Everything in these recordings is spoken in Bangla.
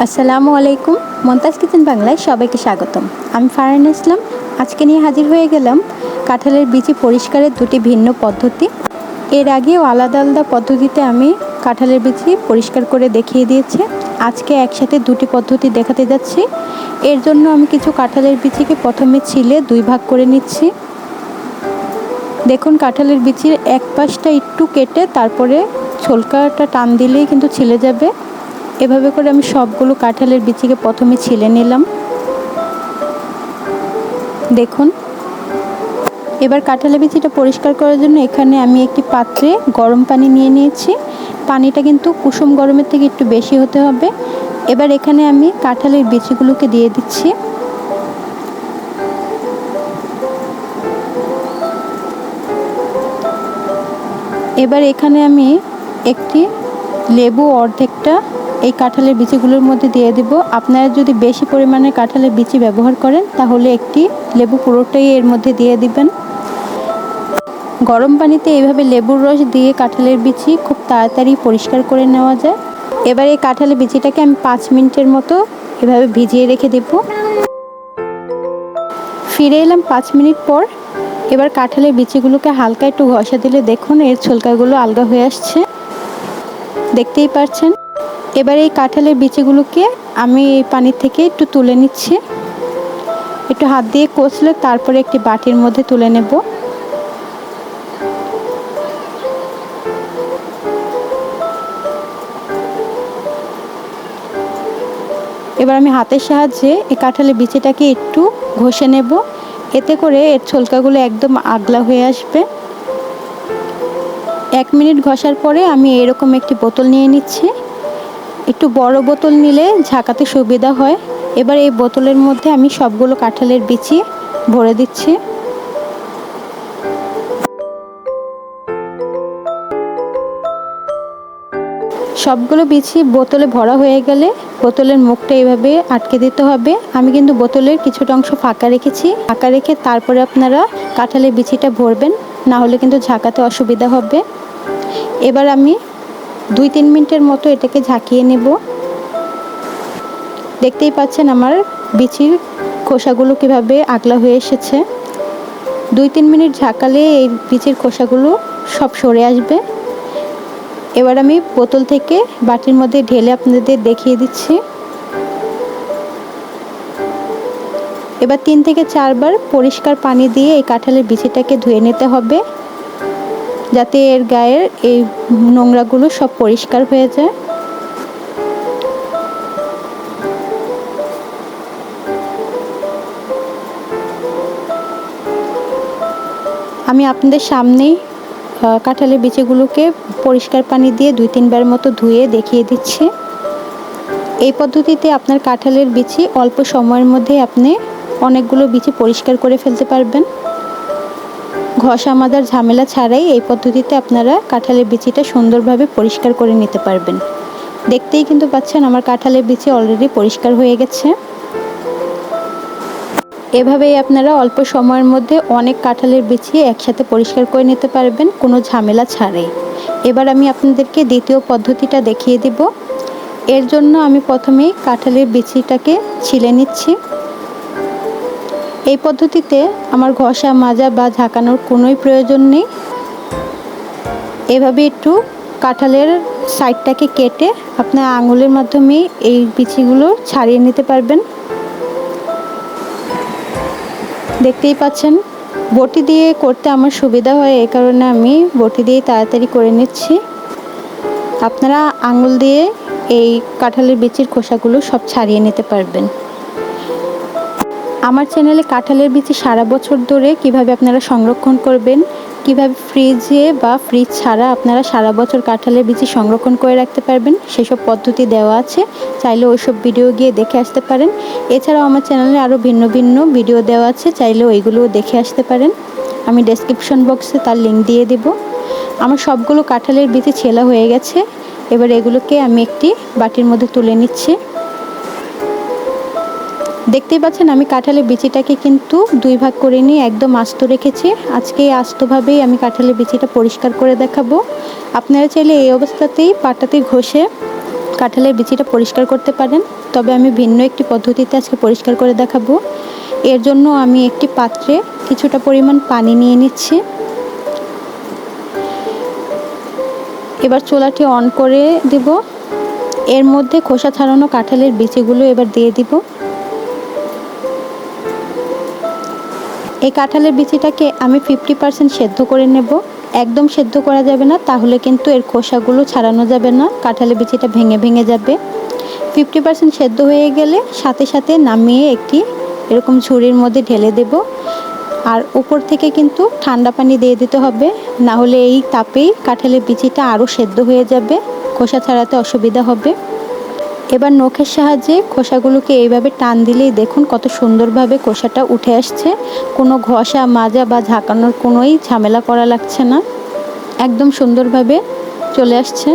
আসসালামু আলাইকুম। মমতাজ কিচেন বাংলায় সবাইকে স্বাগতম। আমি ফারহানা ইসলাম। আজকে নিয়ে হাজির হয়ে গেলাম কাঁঠালের বিচি পরিষ্কারের দুটি ভিন্ন পদ্ধতি। এর আগেও আলাদা আলাদা পদ্ধতিতে আমি কাঁঠালের বিচি পরিষ্কার করে দেখিয়ে দিয়েছি। আজকে একসাথে দুটি পদ্ধতি দেখাতে যাচ্ছি। এর জন্য আমি কিছু কাঁঠালের বিচিকে প্রথমে ছিলে দুই ভাগ করে নিচ্ছি। দেখুন, কাঁঠালের বিচির এক পাশটা একটু কেটে তারপরে ছোলকাটা টান দিলেই কিন্তু ছিলে যাবে। এভাবে করে আমি সবগুলো কাঁঠালের বিচিকে প্রথমে ছিলে নিলাম। দেখুন, এবার কাঁঠালের বিচিটা পরিষ্কার করার জন্য এখানে আমি একটি পাত্রে গরম পানি নিয়ে নিয়েছি। পানিটা কিন্তু কুসুম গরমের থেকে একটু বেশি হতে হবে। এবার এখানে আমি কাঁঠালের বিচিগুলোকে দিয়ে দিচ্ছি। এবার এখানে আমি একটি লেবু অর্ধেকটা এই কাঁঠালের বিচিগুলোর মধ্যে দিয়ে দেব। আপনারা যদি বেশি পরিমাণে কাঁঠালের বিচি ব্যবহার করেন তাহলে একটি লেবু পুরোটাই এর মধ্যে দিয়ে দিবেন। গরম পানিতে এইভাবে লেবুর রস দিয়ে কাঁঠালের বিচি খুব তাড়াতাড়ি পরিষ্কার করে নেওয়া যায়। এবার এই কাঁঠালের বিচিটাকে আমি 5 মিনিটের মতো এভাবে ভিজিয়ে রেখে দেব। ফিরে এলাম 5 মিনিট পর। এবার কাঁঠালের বিচিগুলোকে হালকা একটু ঘষা দিলে দেখুন এর ছোলকাগুলো আলগা হয়ে আসছে, দেখতেই পাচ্ছেন। এবার এই কাঁঠালের বিচিগুলোকে আমি এই পানি থেকে একটু তুলে নিচ্ছি। একটু হাত দিয়ে কষলে তারপরে একটি বাটির মধ্যে তুলে নেব। এবার আমি হাতের সাহায্যে এই কাঁঠালের বিচিটাকে একটু ঘষে নেব। এতে করে এর ছোলকাগুলো একদম আগলা হয়ে আসবে। 1 মিনিট ঘষার পরে আমি এরকম একটি বোতল নিয়ে নিচ্ছি। একটু বড় বোতল নিলে ঝাঁকাতে সুবিধা হয়। এবার এই বোতলের মধ্যে আমি সবগুলো কাঁঠালের বিচি ভরে দিচ্ছি। সবগুলো বিচি বোতলে ভরা হয়ে গেলে বোতলের মুখটা এইভাবে আটকে দিতে হবে। আমি কিন্তু বোতলের কিছুটা অংশ ফাঁকা রেখেছি। ফাঁকা রেখে তারপরে আপনারা কাঁঠালের বিচিটা ভরবেন, না হলে কিন্তু ঝাঁকাতে অসুবিধা হবে। এবার আমি 2-3 মিনিটের মতো এটাকে ঝাঁকিয়ে নেব। দেখতেই পাচ্ছেন আমার বিচির খোসাগুলো কিভাবে আগলা হয়ে এসেছে। 2-3 মিনিট ঝাঁকালে এই বিচির খোসাগুলো সব সরে আসবে। এবার আমি বোতল থেকে বাটির মধ্যে ঢেলে আপনাদের দেখিয়ে দিচ্ছি। এবার 3 থেকে 4 বার পরিষ্কার পানি দিয়ে এই কাঁঠালের বিচিটাকে ধুয়ে নিতে হবে, যাতে এর গায়ের এই নোংরাগুলো সব পরিষ্কার হয়ে যায়। আমি আপনাদের সামনেই কাঁঠালের বিচিগুলোকে পরিষ্কার পানি দিয়ে 2-3 বার মতো ধুয়ে দেখিয়ে দিচ্ছি। এই পদ্ধতিতে আপনার কাঁঠালের বিচি অল্প সময়ের মধ্যে আপনি অনেকগুলো বিচি পরিষ্কার করে ফেলতে পারবেন। ঘষা মাজার ঝামেলা ছাড়াই এই পদ্ধতিতে আপনারা কাঁঠালের বিচিটা সুন্দরভাবে পরিষ্কার করে নিতে পারবেন। দেখতেই কিন্তু পাচ্ছেন আমার কাঁঠালের বিচি অলরেডি পরিষ্কার হয়ে গেছে। এভাবেই আপনারা অল্প সময়ের মধ্যে অনেক কাঁঠালের বিচি একসাথে পরিষ্কার করে নিতে পারবেন, কোনো ঝামেলা ছাড়াই। এবার আমি আপনাদেরকে দ্বিতীয় পদ্ধতিটা দেখিয়ে দিব। এর জন্য আমি প্রথমেই কাঁঠালের বিচিটাকে ছিলে নিচ্ছি। এই পদ্ধতিতে আমার ঘষা মাজা বা ঝাঁকানোর কোনোই প্রয়োজন নেই। এভাবে একটু কাঁঠালের সাইডটাকে কেটে আপনার আঙুলের মাধ্যমে এই বিচিগুলো ছাড়িয়ে নিতে পারবেন। দেখতেই পাচ্ছেন বটি দিয়ে করতে আমার সুবিধা হয়, এই কারণে আমি বটি দিয়ে তাড়াতাড়ি করে নিচ্ছি। আপনারা আঙুল দিয়ে এই কাঁঠালের বিচির খোসাগুলো সব ছাড়িয়ে নিতে পারবেন। আমার চ্যানেলে কাঁঠালের বিচি সারা বছর ধরে কিভাবে আপনারা সংরক্ষণ করবেন, কিভাবে ফ্রিজে বা ফ্রিজ ছাড়া আপনারা সারা বছর কাঁঠালের বিচি সংরক্ষণ করে রাখতে পারবেন সেসব পদ্ধতি দেওয়া আছে। চাইলে ওইসব ভিডিও গিয়ে দেখে আসতে পারেন। এছাড়াও আমার চ্যানেলে আরও ভিন্ন ভিন্ন ভিডিও দেওয়া আছে, চাইলে ওইগুলোও দেখে আসতে পারেন। আমি ডেসক্রিপশন বক্সে তার লিঙ্ক দিয়ে দেব। আমার সবগুলো কাঁঠালের বিচি ছেলা হয়ে গেছে। এবার এগুলোকে আমি একটি বাটির মধ্যে তুলে নিচ্ছি। দেখতেই পাচ্ছেন আমি কাঁঠালের বিচিটাকে কিন্তু 2 ভাগ করে নিয়ে একদম আস্ত রেখেছি। আজকে এই আস্তভাবেই আমি কাঁঠালের বিচিটা পরিষ্কার করে দেখাবো। আপনারা চাইলে এই অবস্থাতেই পাটাতে ঘষে কাঁঠালের বিচিটা পরিষ্কার করতে পারেন, তবে আমি ভিন্ন একটি পদ্ধতিতে আজকে পরিষ্কার করে দেখাবো। এর জন্য আমি একটি পাত্রে কিছুটা পরিমাণ পানি নিয়ে নিচ্ছি। এবার চুলাটি অন করে দেব। এর মধ্যে খোসা ছাড়ানো কাঁঠালের বিচিগুলো এবার দিয়ে দিব। এই কাঁঠালের বিচিটাকে আমি 50% সেদ্ধ করে নেব। একদম সেদ্ধ করা যাবে না, তাহলে কিন্তু এর খোসাগুলো ছাড়ানো যাবে না, কাঁঠালের বিচিটা ভেঙে ভেঙে যাবে। 50% সেদ্ধ হয়ে গেলে সাথে সাথে নামিয়ে একটি এরকম ঝুড়ির মধ্যে ঢেলে দেব। আর উপর থেকে কিন্তু ঠান্ডা পানি দিয়ে দিতে হবে, না হলে এই তাপেই কাঁঠালের বিচিটা আরও সেদ্ধ হয়ে যাবে, খোসা ছাড়াতে অসুবিধা হবে। এবার নখের সাহায্যে খোসাগুলোকে এইভাবে টান দিলেই দেখুন কত সুন্দরভাবে খোসাটা উঠে আসছে। কোনো ঘষা মাজা বা ঝাঁকানোর কোনোই ঝামেলা করা লাগছে না, একদম সুন্দরভাবে চলে আসছে।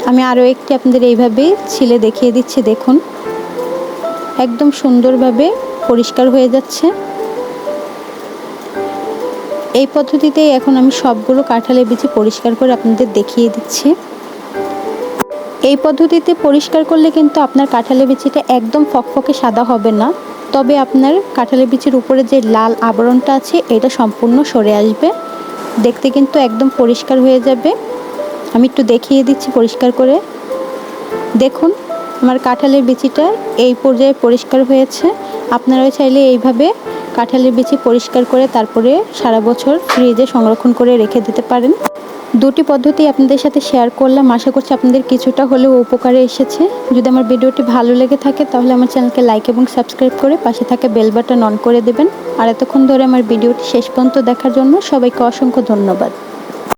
আমি আরও একটি আপনাদের এইভাবে ছিলে দেখিয়ে দিচ্ছি, দেখুন একদম সুন্দরভাবে পরিষ্কার হয়ে যাচ্ছে। এই পদ্ধতিতেই এখন আমি সবগুলো কাঁঠালের বিচি পরিষ্কার করে আপনাদের দেখিয়ে দিচ্ছি। এই পদ্ধতিতে পরিষ্কার করলে কিন্তু আপনার কাঁঠালের বিচিটা একদম ফকফকে সাদা হবে না, তবে আপনার কাঁঠালের বিচির উপরে যে লাল আবরণটা আছে এটা সম্পূর্ণ সরে আসবে, দেখতে কিন্তু একদম পরিষ্কার হয়ে যাবে। আমি একটু দেখিয়ে দিচ্ছি পরিষ্কার করে, দেখুন আমার কাঁঠালের বিচিটা এই পর্যায়ে পরিষ্কার হয়েছে। আপনারাও চাইলে এইভাবে কাঁঠালের বিচি পরিষ্কার করে তারপরে সারা বছর ফ্রিজে সংরক্ষণ করে রেখে দিতে পারেন। দুটি পদ্ধতি আপনাদের সাথে শেয়ার করলাম, আশা করছি আপনাদের কিছুটা হলেও উপকারে এসেছে। যদি আমার ভিডিওটি ভালো লেগে থাকে তাহলে আমার চ্যানেলকে লাইক এবং সাবস্ক্রাইব করে পাশে থাকা বেল বাটন অন করে দেবেন। আর এতক্ষণ ধরে আমার ভিডিওটি শেষ পর্যন্ত দেখার জন্য সবাইকে অসংখ্য ধন্যবাদ।